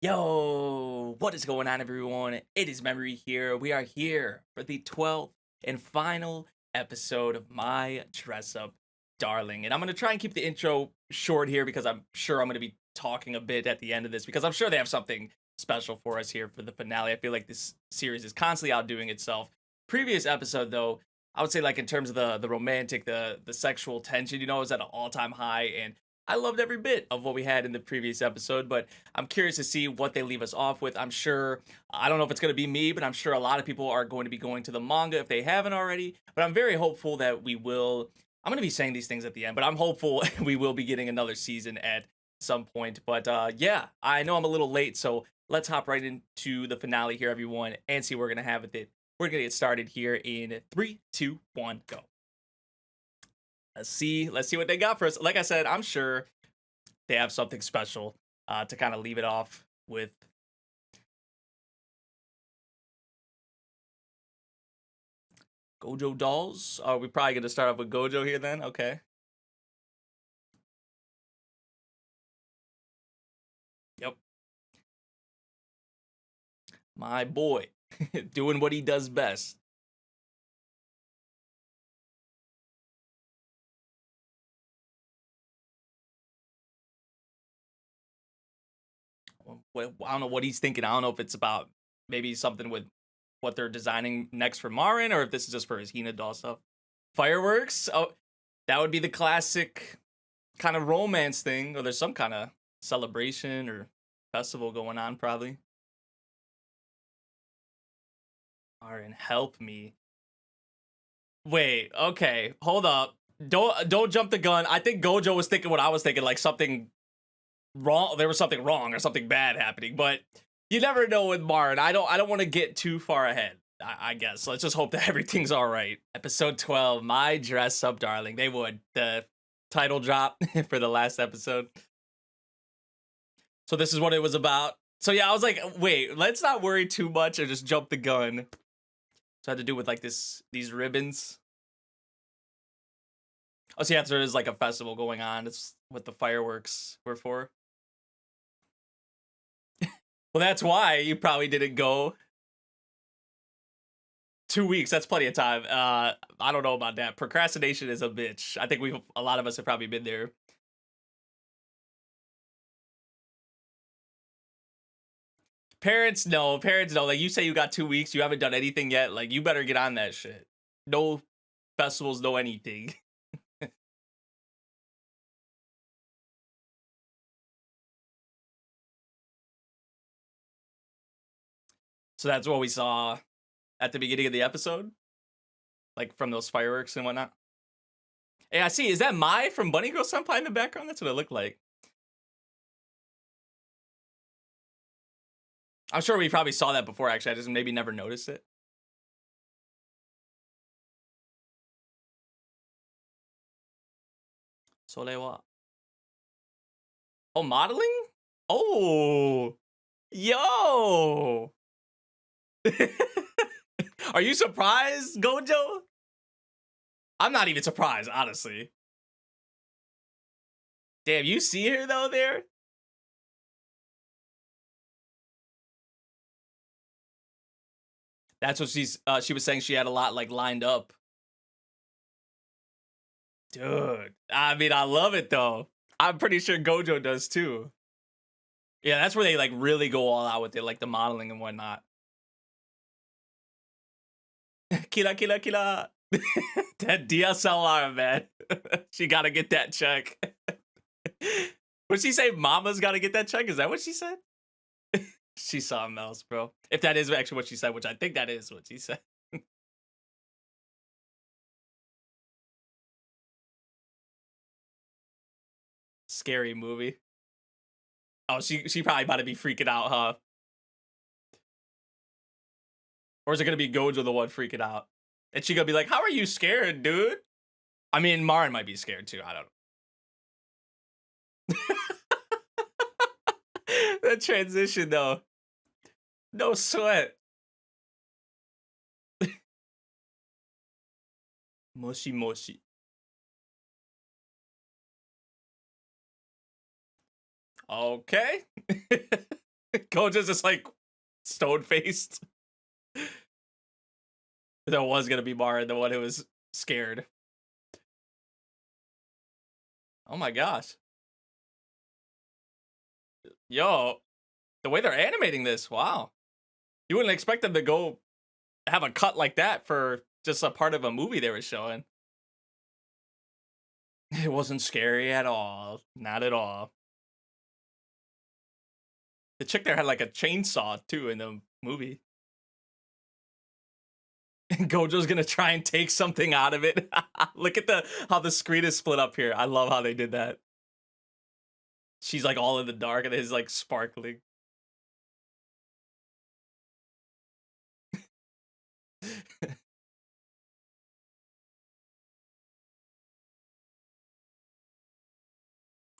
Yo, what is going on, everyone? It is Memory here. We are here for the 12th and final episode of my Dress Up Darling. And I'm going to try and keep the intro short here because I'm sure I'm going to be talking a bit at the end of this because I'm sure they have something special for us here for the finale. I feel like this series is constantly outdoing itself. Previous episode, though, I would say, like, in terms of the romantic, the sexual tension, it was at an all-time high, and I loved every bit of what we had in the previous episode, but I'm curious to see what they leave us off with. I don't know if it's going to be me, but I'm sure a lot of people are going to be going to the manga if they haven't already. But I'm very hopeful that we will. I'm going to be saying these things at the end, but I'm hopeful we will be getting another season at some point. But yeah, I know I'm a little late, so let's hop right into the finale here, everyone, and see what we're going to have with it. We're going to get started here in 3, 2, 1, go. Let's see what they got for us. Like I said, I'm sure they have something special to kind of leave it off with. Gojo dolls. Are we probably going to start off with Gojo here then? Okay. Yep. My boy. Doing what he does best. I don't know what he's thinking. I don't know if it's about maybe something with what they're designing next for Marin, or if this is just for his Hina doll stuff. Fireworks? Oh, that would be the classic kind of romance thing, or there's some kind of celebration or festival going on, probably. Marin, help me. Wait, okay, hold up. Don't jump the gun. I think Gojo was thinking what I was thinking, like something wrong. There was something wrong or something bad happening, but you never know with Marin. I don't want to get too far ahead. I guess let's just hope that everything's all right. Episode 12, my dress up darling. They would the title drop for the last episode. So this is what it was about. So yeah, I was like, wait, let's not worry too much or just jump the gun. So I had to do with like these ribbons. Oh, so yeah, there is like a festival going on. It's what the fireworks were for. Well, that's why you probably didn't go. 2 weeks, that's plenty of time. I don't know about that. Procrastination is a bitch. I think a lot of us have probably been there. Parents know. Like, you say you got 2 weeks, you haven't done anything yet. Like, you better get on that shit. No festivals, no anything. So that's what we saw at the beginning of the episode, like from those fireworks and whatnot. Hey, I see. Is that Mai from Bunny Girl Senpai in the background? That's what it looked like. I'm sure we probably saw that before, actually. I just maybe never noticed it. Solewa. Oh, modeling? Oh, yo. Are you surprised, Gojo? I'm not even surprised, honestly. Damn, you see her though there? That's what she was saying. She had a lot like lined up. Dude, I mean, I love it though. I'm pretty sure Gojo does too. Yeah, that's where they like really go all out with it, like the modeling and whatnot. Kila kila kila. That DSLR, man. She gotta get that check. Would she say mama's gotta get that check? Is that what she said? She saw something else, bro. If that is actually what she said, which I think that is what she said. Scary movie. Oh, she probably about to be freaking out, huh? Or is it gonna be Gojo the one freaking out? And she gonna be like, "How are you scared, dude?" I mean, Marin might be scared too. I don't know. The transition though, no sweat. Moshi moshi. Okay. Gojo's just like stone faced. There was gonna be Marin, the one who was scared. Oh my gosh. Yo, the way they're animating this, wow. You wouldn't expect them to go have a cut like that for just a part of a movie they were showing. It wasn't scary at all. Not at all. The chick there had like a chainsaw too in the movie. And Gojo's gonna try and take something out of it. Look at how the screen is split up here. I love how they did that. She's like all in the dark and it's like sparkling.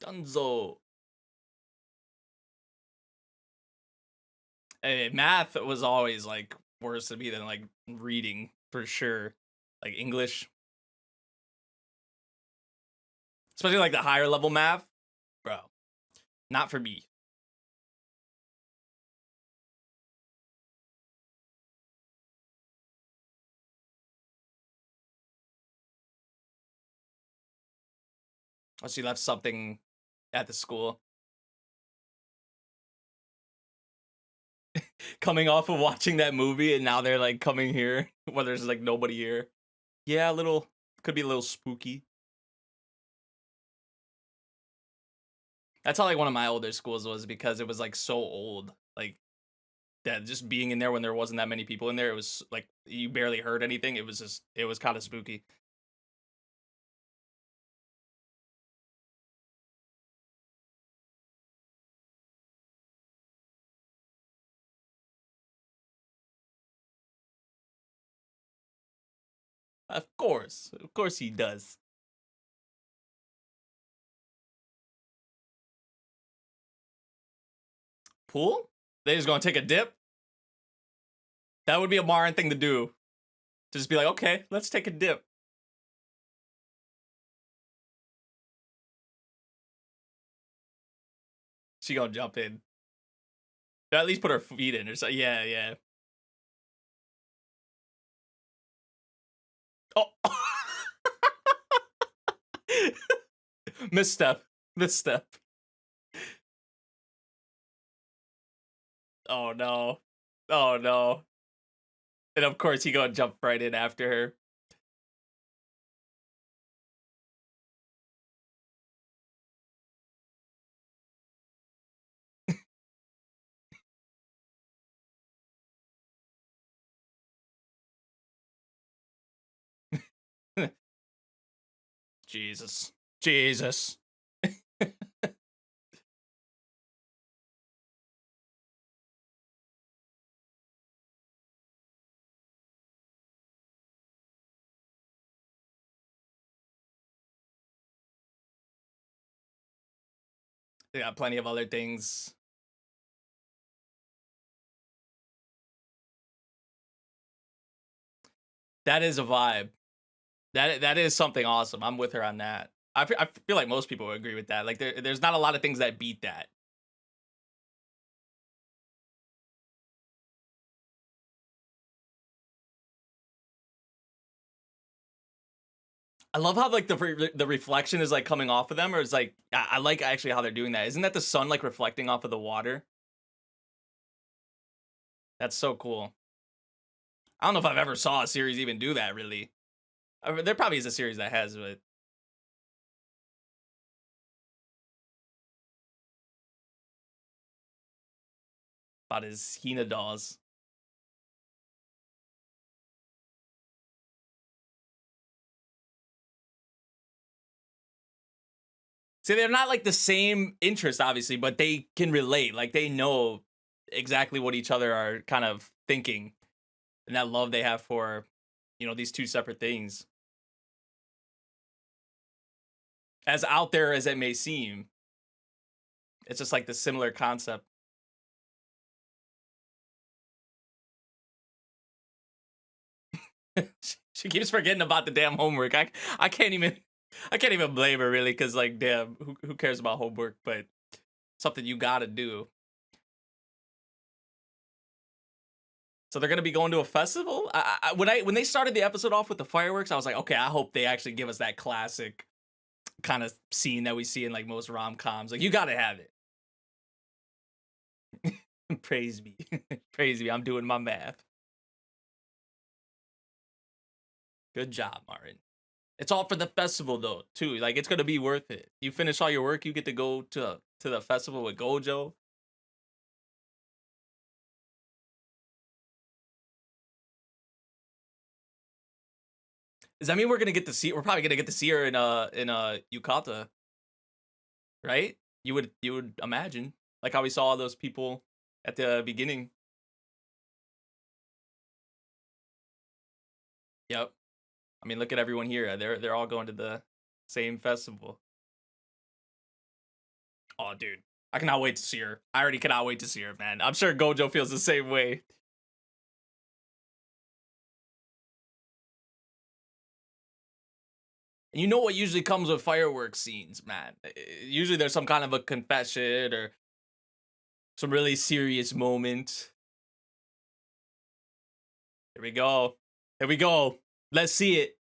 Dunzo. Hey, math was always like worse to me than like reading for sure. Like English. Especially like the higher level math. Bro. Not for me. Oh, she left something at the school. Coming off of watching that movie and now they're like coming here where there's like nobody here. Yeah, a little, could be a little spooky. That's how like one of my older schools was because it was like so old. Like that just being in there when there wasn't that many people in there, it was like you barely heard anything. It was kind of spooky. Of course he does. Pool? They just gonna take a dip? That would be a Marin thing to do. To just be like, okay, let's take a dip. She gonna jump in. At least put her feet in or something. Yeah, yeah. Oh. Misstep. Misstep. Oh no. Oh no. And of course he gonna jump right in after her. Jesus. Jesus. They got plenty of other things. That is a vibe. That is something awesome. I'm with her on that. I feel like most people would agree with that. Like there's not a lot of things that beat that. I love how like the reflection is like coming off of them, or it's like I like actually how they're doing that. Isn't that the sun like reflecting off of the water? That's so cool. I don't know if I've ever saw a series even do that. Really, there probably is a series that has, but about his Hina dolls. See, they're not like the same interest, obviously, but they can relate. Like they know exactly what each other are kind of thinking, and that love they have for, these two separate things. As out there as it may seem, it's just like the similar concept. She keeps forgetting about the damn homework. I can't even blame her really, because like damn, who cares about homework? But something you gotta do. So they're gonna be going to a festival. When they started the episode off with the fireworks, I was like, okay, I hope they actually give us that classic kind of scene that we see in like most rom-coms. Like, you gotta have it. Praise me. Praise me. I'm doing my math. Good job, Marin. It's all for the festival though, too. Like, it's gonna be worth it. You finish all your work, you get to go to the festival with Gojo. Does that mean we're probably gonna get to see her in Yukata, right? You would imagine, like how we saw all those people at the beginning. Yep. I mean, look at everyone here. They're all going to the same festival. Oh, dude, I cannot wait to see her. I already cannot wait to see her, man. I'm sure Gojo feels the same way. And you know what usually comes with fireworks scenes, man? Usually there's some kind of a confession or some really serious moment. Here we go. Here we go. Let's see it.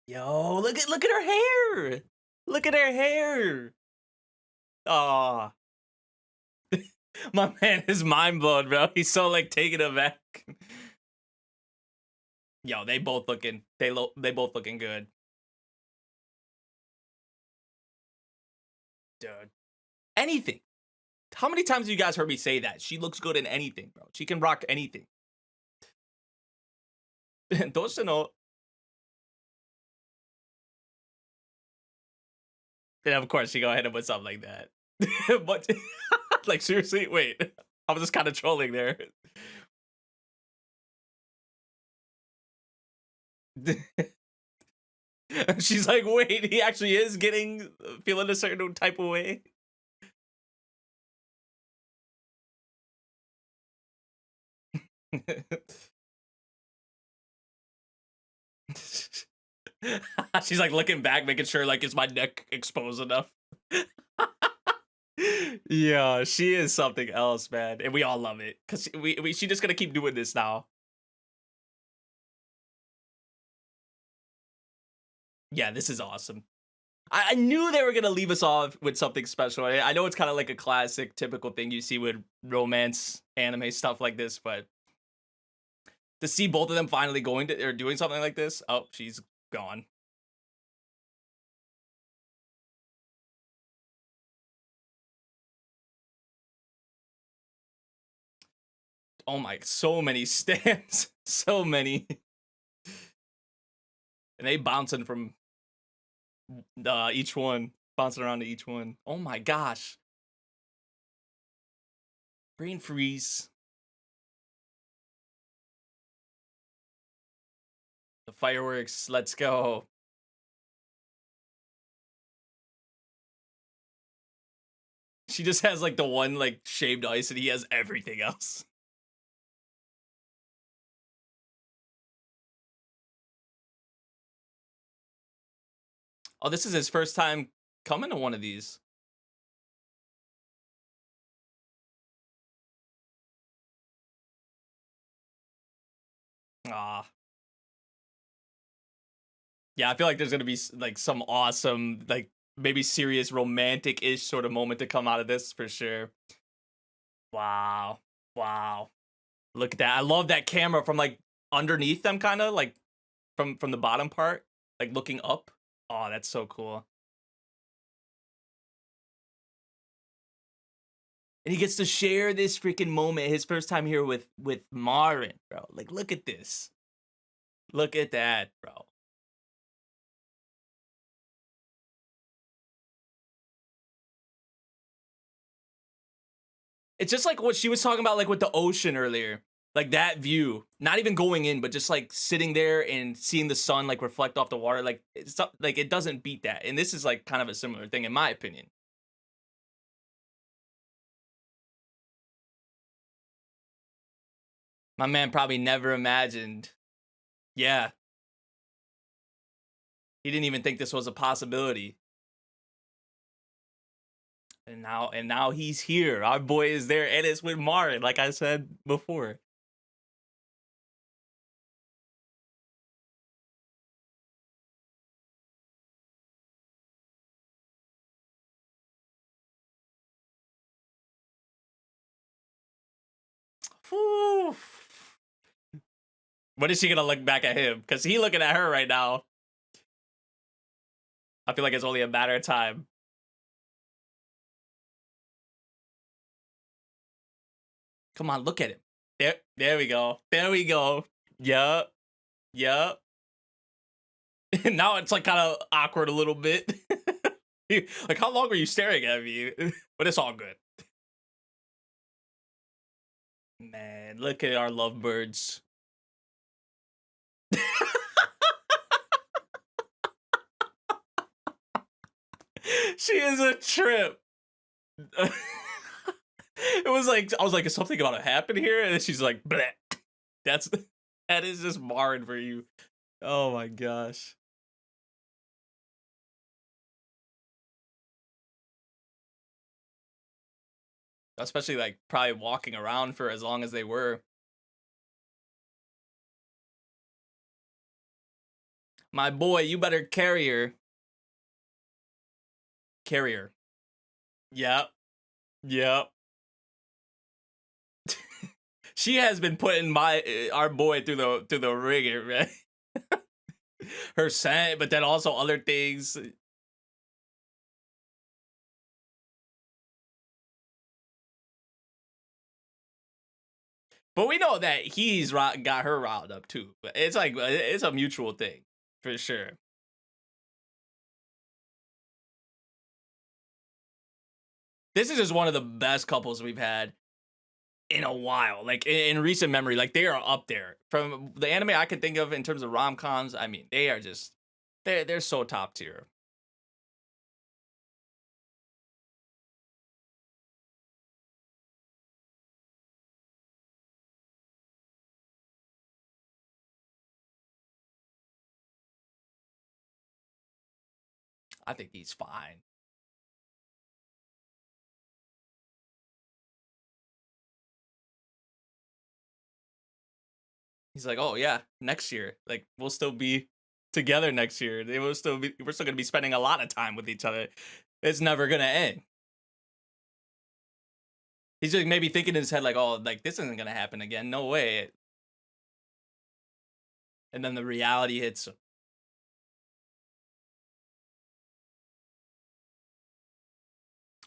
Yo, look at her hair. Look at her hair. Aw. My man is mind blown, bro. He's so like taken aback. Yo, they both looking good. Dude. Anything. How many times have you guys heard me say that? She looks good in anything, bro. She can rock anything. Don't you know? And of course, she go ahead and put something like that. But, like, seriously? Wait. I was just kind of trolling there. She's like, wait, he actually is feeling a certain type of way. She's like looking back, making sure like is my neck exposed enough. Yeah, she is something else, man, and we all love it because she just gonna keep doing this now. Yeah, this is awesome. I knew they were gonna leave us off with something special. I know it's kind of like a classic, typical thing you see with romance anime stuff like this, but to see both of them finally going to or doing something like this, oh, she's gone. Oh my, so many stamps, so many, and they bouncing from each one, bouncing around to each one. Oh my gosh, brain freeze. The fireworks, let's go. She just has like the one like shaved ice, and he has everything else. Oh, this is his first time coming to one of these. Ah. Yeah, I feel like there's gonna be like some awesome, like maybe serious romantic-ish sort of moment to come out of this for sure. Wow. Wow. Look at that. I love that camera from like underneath them, kind of like from the bottom part, like looking up. Oh, that's so cool. And he gets to share this freaking moment, his first time here with Marin, bro. Like, look at this. Look at that, bro. It's just like what she was talking about, like with the ocean earlier. Like that view, not even going in, but just like sitting there and seeing the sun like reflect off the water. Like it's like it doesn't beat that. And this is like kind of a similar thing, in my opinion. My man probably never imagined. Yeah, he didn't even think this was a possibility. And now he's here. Our boy is there, and it's with Marin, like I said before. Whew. When is she gonna look back at him? Because he looking at her right now. I feel like it's only a matter of time. Come on, look at him. There we go. There we go. Yup. Yup. Now it's like kind of awkward a little bit. Like, how long are you staring at me? But it's all good. Man, look at our lovebirds. She is a trip. It was like, I was like, is something about to happen here? And then she's like, bleh. That is just Marin for you. Oh my gosh. Especially like probably walking around for as long as they were. My boy, you better carry her. Carry her. Yep. Yep. She has been putting our boy through the ringer, man. Her scent, but then also other things. But we know that he's got her riled up too. It's like it's a mutual thing for sure. This is just one of the best couples we've had in a while. Like in recent memory, like they are up there from the anime I can think of in terms of rom-coms. I mean, they are just they're so top tier. I think he's fine. He's like, oh yeah, next year, like we'll still be together next year. We're still gonna be spending a lot of time with each other. It's never gonna end. He's like maybe thinking in his head like, oh, like this isn't gonna happen again. No way. And then the reality hits him.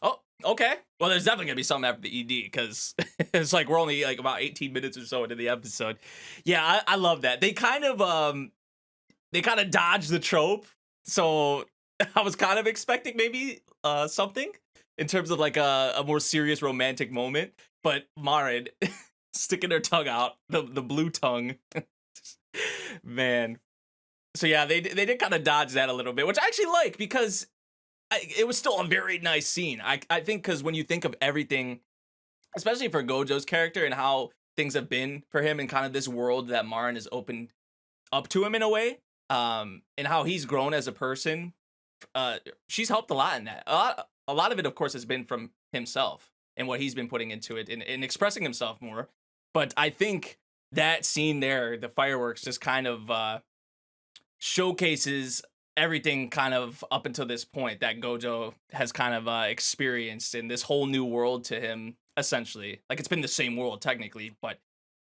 Oh, okay. Well, there's definitely gonna be something after the ED because it's like we're only like about 18 minutes or so into the episode. Yeah, I love that. They kind of dodged the trope. So I was kind of expecting maybe something in terms of like a more serious romantic moment. But Marin sticking their tongue out, the blue tongue. Man. So yeah, they did kind of dodge that a little bit, which I actually like because it was still a very nice scene. I think because when you think of everything, especially for Gojo's character and how things have been for him and kind of this world that Marin has opened up to him in a way, and how he's grown as a person, she's helped a lot in that. A lot of it, of course, has been from himself and what he's been putting into it and expressing himself more. But I think that scene there, the fireworks, just kind of showcases everything kind of up until this point that Gojo has kind of experienced in this whole new world to him, essentially. Like it's been the same world technically, but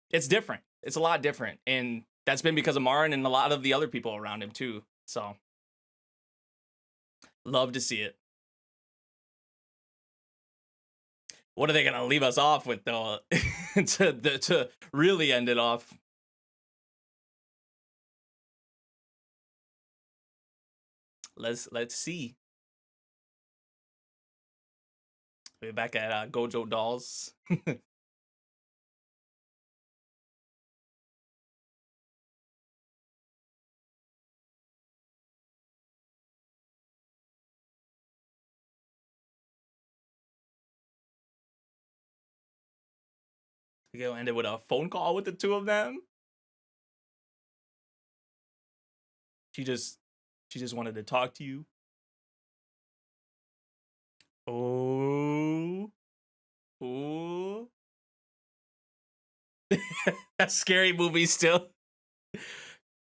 it's different. It's a lot different. And that's been because of Marin and a lot of the other people around him too. So love to see it. What are they gonna leave us off with though? to really end it off. Let's see. We're back at Gojo Dolls. We go end it with a phone call with the two of them. She just wanted to talk to you. Oh. That scary movie still.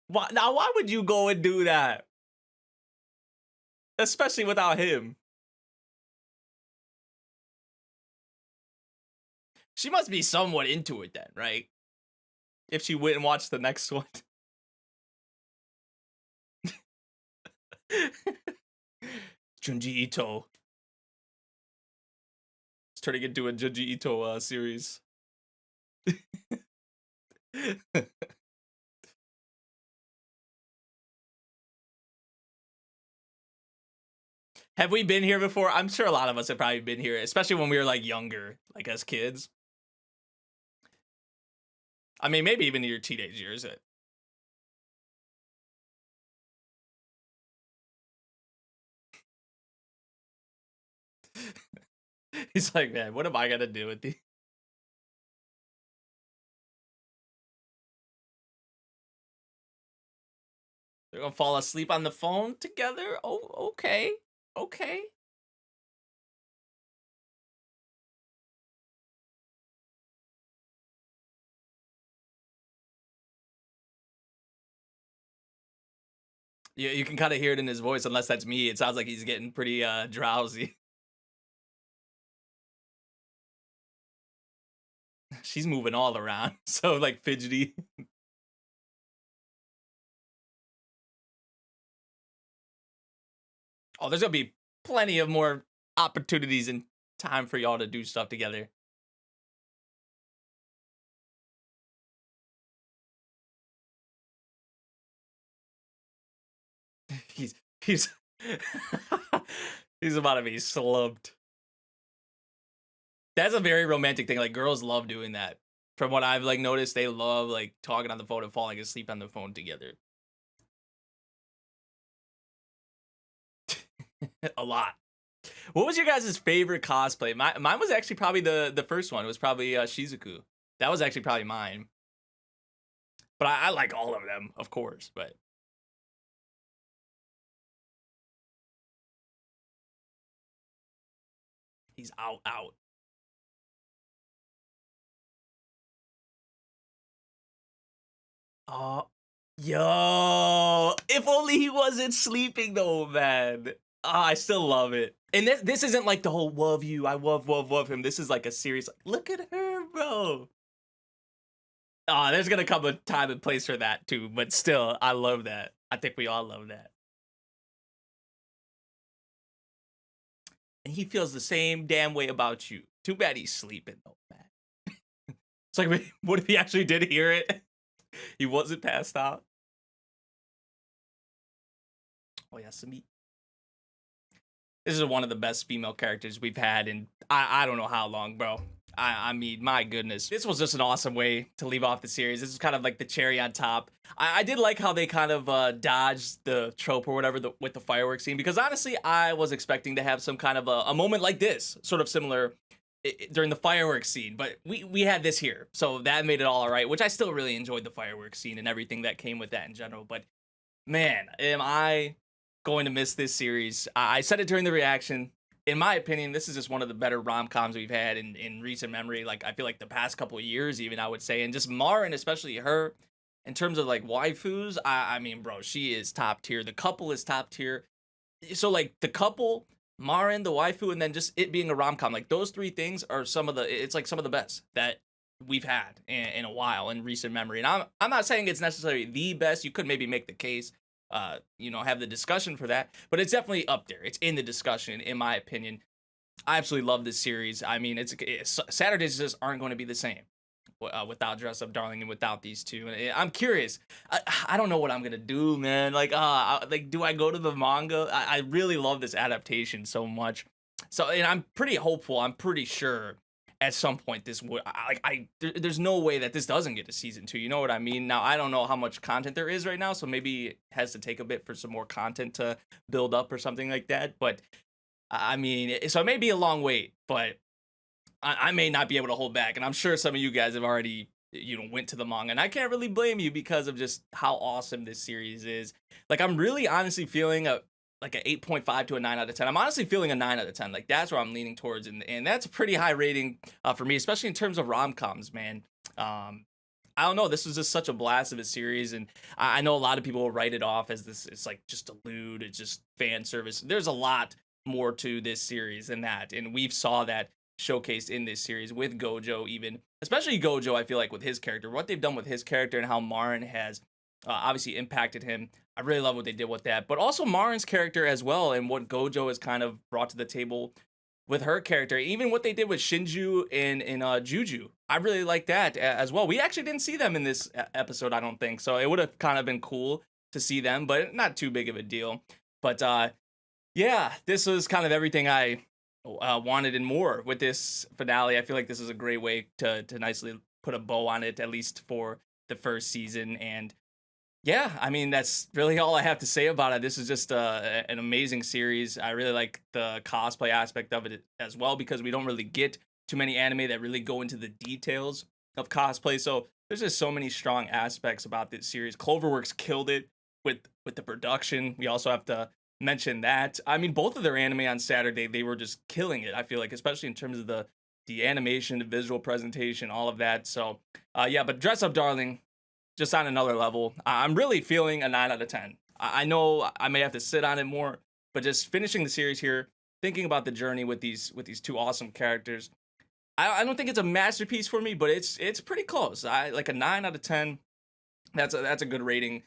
Why would you go and do that? Especially without him. She must be somewhat into it then, right? If she went and watched the next one. Junji Ito. It's turning into a Junji Ito series. Have we been here before? I'm sure a lot of us have probably been here, especially when we were like younger, like as kids. I mean, maybe even in your teenage years. He's like, man, what am I gonna do with these? They're gonna fall asleep on the phone together? Oh, okay. Okay. Yeah, you can kind of hear it in his voice, unless that's me. It sounds like he's getting pretty drowsy. She's moving all around, so like fidgety. Oh, there's gonna be plenty of more opportunities and time for y'all to do stuff together. he's he's he's about to be slumped. That's a very romantic thing. Like girls love doing that. From what I've like noticed, they love like talking on the phone and falling asleep on the phone together. A lot. What was your guys' favorite cosplay? Mine was actually probably the first one. It was probably Shizuku. That was actually probably mine. But I like all of them, of course. But he's out. Oh, yo! If only he wasn't sleeping though, man. I still love it. And this isn't like the whole love you. I love him. This is like a serious. Like, look at her, bro. There's gonna come a time and place for that too. But still, I love that. I think we all love that. And he feels the same damn way about you. Too bad he's sleeping though, man. It's like, what if he actually did hear it? He wasn't passed out. Oh yeah, Sumi. This is one of the best female characters we've had in I don't know how long, bro. I mean, my goodness. This was just an awesome way to leave off the series. This is kind of like the cherry on top. I did like how they kind of dodged the trope or whatever with the fireworks scene, because honestly, I was expecting to have some kind of a moment like this, sort of similar during the fireworks scene, but we had this here, so that made it all right, which I still really enjoyed the fireworks scene and everything that came with that in general. But man, am I going to miss this series. I said it during the reaction. In my opinion, this is just one of the better rom-coms we've had in recent memory. Like, I feel like the past couple of years, even, I would say. And just Marin, especially her, in terms of, like, waifus, I mean, bro, she is top tier. The couple is top tier. So, like, the couple, Marin, the waifu, and then just it being a rom-com. Like, those three things are it's like some of the best that we've had in a while in recent memory. And I'm not saying it's necessarily the best. You could maybe make the case, have the discussion for that, but it's definitely up there. It's in the discussion, in my opinion. I absolutely love this series. I mean, Saturdays just aren't going to be the same without Dress Up Darling and without these two. And I'm curious. I don't know what I'm gonna do, man. Like, do I go to the manga? I really love this adaptation so much. So, and I'm pretty hopeful. I'm pretty sure at some point this would there's no way that this doesn't get a season 2. You know what I mean? Now, I don't know how much content there is right now, so maybe it has to take a bit for some more content to build up or something like that. But I mean, so it may be a long wait, but I may not be able to hold back. And I'm sure some of you guys have already went to the manga, and I can't really blame you because of just how awesome this series is. Like, I'm really honestly feeling like an 8.5 to a 9 out of 10. I'm honestly feeling a 9 out of 10. Like, that's where I'm leaning towards. And that's a pretty high rating for me, especially in terms of rom-coms, man. I don't know. This was just such a blast of a series, and I know a lot of people will write it off as this. It's like just a lewd. It's just fan service. There's a lot more to this series than that, and we've saw that showcased in this series with Gojo, even especially Gojo. I feel like with his character, what they've done with his character, and how Marin has obviously impacted him. I really love what they did with that, but also Marin's character as well, and what Gojo has kind of brought to the table with her character, even what they did with Shinju and Juju. I really like that as well. We actually didn't see them in this episode, I don't think. So it would have kind of been cool to see them, but not too big of a deal. But yeah, this was kind of everything I wanted and more with this finale. I feel like this is a great way to nicely put a bow on it, at least for the first season. And yeah, I mean, that's really all I have to say about it. This is just an amazing series. I really like the cosplay aspect of it as well, because we don't really get too many anime that really go into the details of cosplay. So there's just so many strong aspects about this series. Cloverworks killed it with the production. We also have to mention that. I mean, both of their anime on Saturday, they were just killing it. I feel like, especially in terms of the animation, the visual presentation, all of that. So yeah, but Dress Up Darling, just on another level. I'm really feeling a 9 out of 10. I know I may have to sit on it more, but just finishing the series here, thinking about the journey with these two awesome characters. I don't think it's a masterpiece for me, but it's pretty close. I like a 9 out of 10. That's a good rating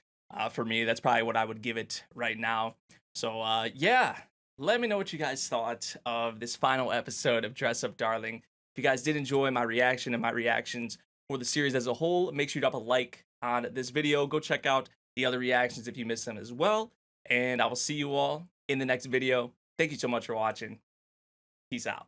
for me. That's probably what I would give it right now. So yeah, let me know what you guys thought of this final episode of Dress Up Darling. If you guys did enjoy my reaction and my reactions for the series as a whole, make sure you drop a like on this video. Go check out the other reactions if you missed them as well. And I will see you all in the next video. Thank you so much for watching. Peace out.